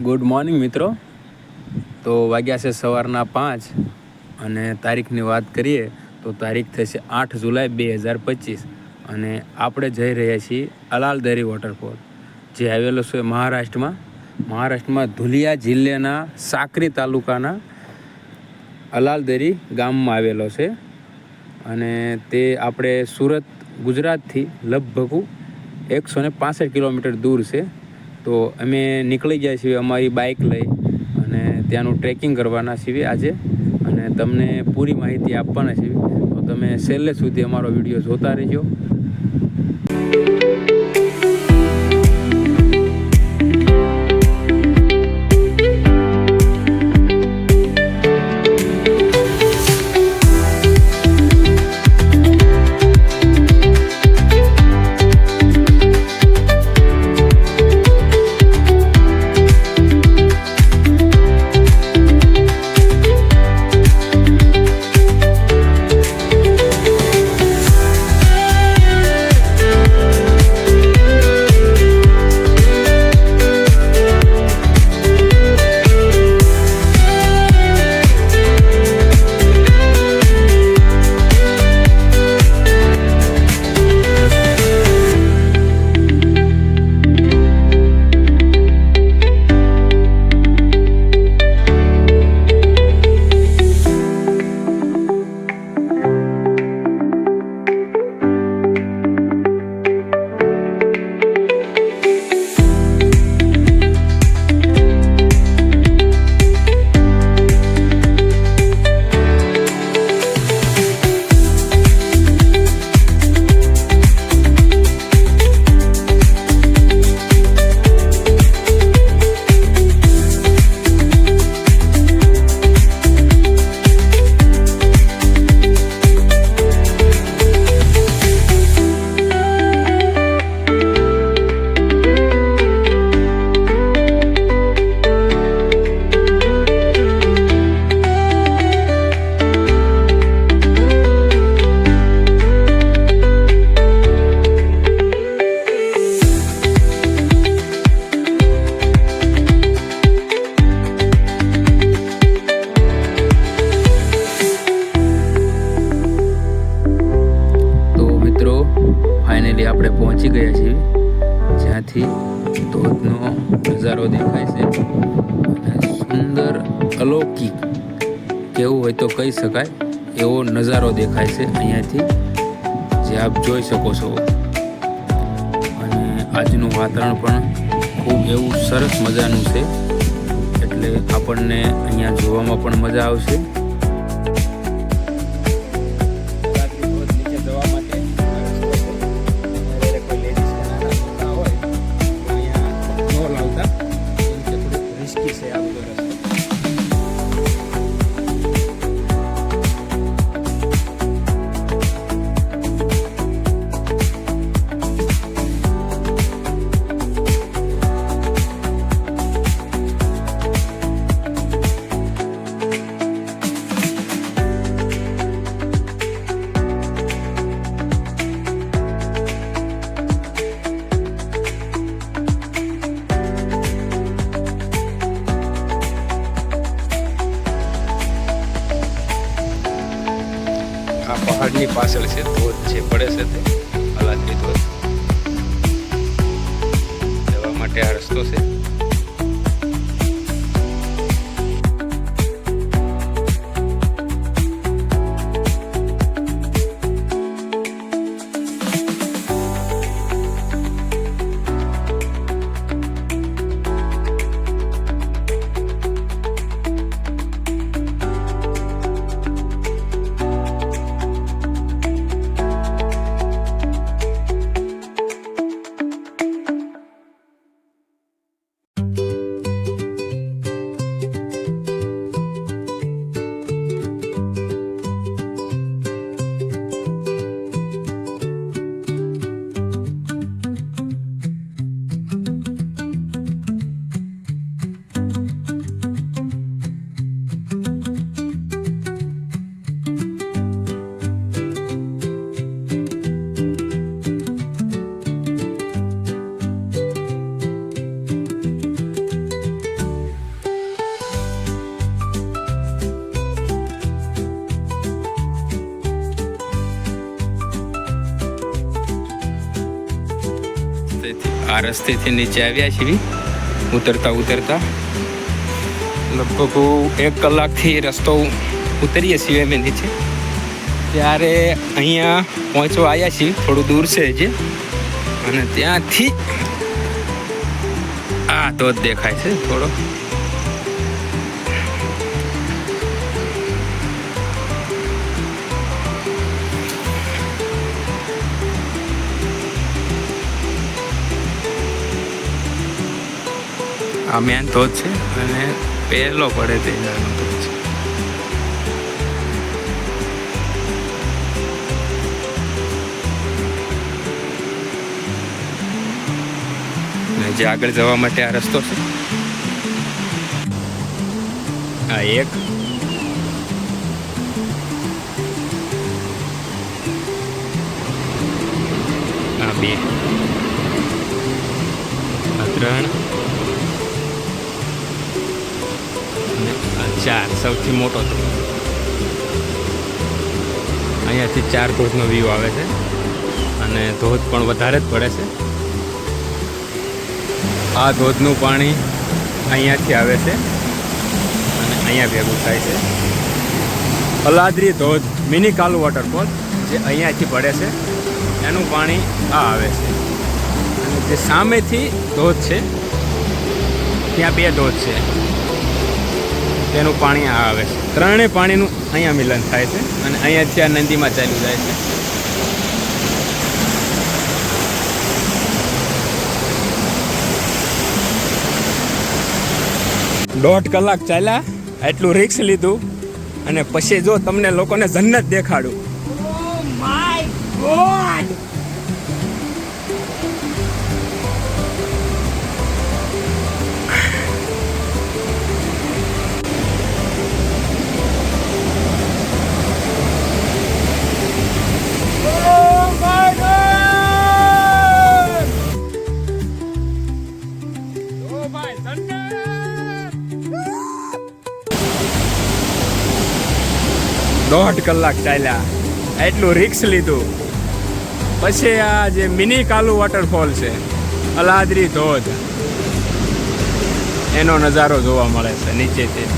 Good morning મિત્રો. તો વાગ્યા છે સવારના 5 અને તારીખની વાત કરીએ તો તારીખ થશે 8 જુલાઈ 2025 અને આપણે જઈ રહ્યા છીએ અલાલદરી વોટરફોલ, જે આવેલો છે મહારાષ્ટ્રમાં ધુલિયા જિલ્લાના સાક્રી તાલુકાના અલાલદરી ગામમાં આવેલો છે. અને તે આપણે સુરત ગુજરાતથી લગભગ 165 કિલોમીટર દૂર છે. તો અમે નીકળી ગયા છીએ અમારી બાઇક લઈ અને ત્યાંનું ટ્રેકિંગ કરવાના છીએ આજે, અને તમને પૂરી માહિતી આપવાના છીએ. તો તમે છેલ્લે સુધી અમારો વિડીયો જોતા રહેજો. ફાઇનલી આપણે પહોંચી ગયા છીએ જ્યાંથી ધોધનો નજારો દેખાય છે, અને સુંદર અલૌકિક કેવું હોય તો કહી શકાય એવો નજારો દેખાય છે અહીંયાથી, જે આપ જોઈ શકો છો. અને આજનું વાતાવરણ પણ ખૂબ એવું સરસ મજાનું છે, એટલે આપણને અહીંયા જોવામાં પણ મજા આવશે. આ પહાડની પાછળ છે ધોધ છે પડે છે, તે અલાદરી ધોધ જવા માટે આ રસ્તો છે. આ રસ્તેથી નીચે આવ્યા છીએ ઉતરતા લગભગ 1 કલાકથી રસ્તો ઉતરીએ છીએ અમે નીચે. ત્યારે અહીંયા પહોંચવા આવ્યા છીએ, થોડું દૂર છે જે, અને ત્યાંથી આ ધોધ દેખાય છે થોડો. આ મેન ધોધ છે અને પહેલો પડે તે નાનો ધોધ છે. જે આગળ જવા માટે આ રસ્તો છે. આ 1, આ 2, આ 3 અને આ 4 સૌથી મોટો ધોધ. અહીંયાથી 4 ધોધનો વ્યૂ આવે છે અને ધોધ પણ વધારે જ પડે છે. આ ધોધનું પાણી અહીંયાથી આવે છે અને અહીંયા ભેગું થાય છે. અલાદરી ધોધ મિની કાલુ વોટરફોલ જે અહીંયાથી પડે છે, એનું પાણી આ આવે છે. અને જે સામેથી ધોધ છે ત્યાં 2 ધોધ છે, તેનું પાણી આ આવે છે. ત્રણેય પાણીનું અહીંયા મિલન થાય છે અને અહીંયાથી આ નદીમાં ચાલ્યું જાય છે. દોઢ કલાક ચાલ્યા, એટલું રિસ્ક લીધું અને પછી જો તમને લોકોને જન્નત દેખાડું. Oh my God! દોઢ કલાક ચાલ્યા, એટલું રિસ્ક લીધું પછી આ જે મિની કાલુ વોટરફોલ છે, અલાદરી ધોધ, એનો નજારો જોવા મળે છે નીચેથી.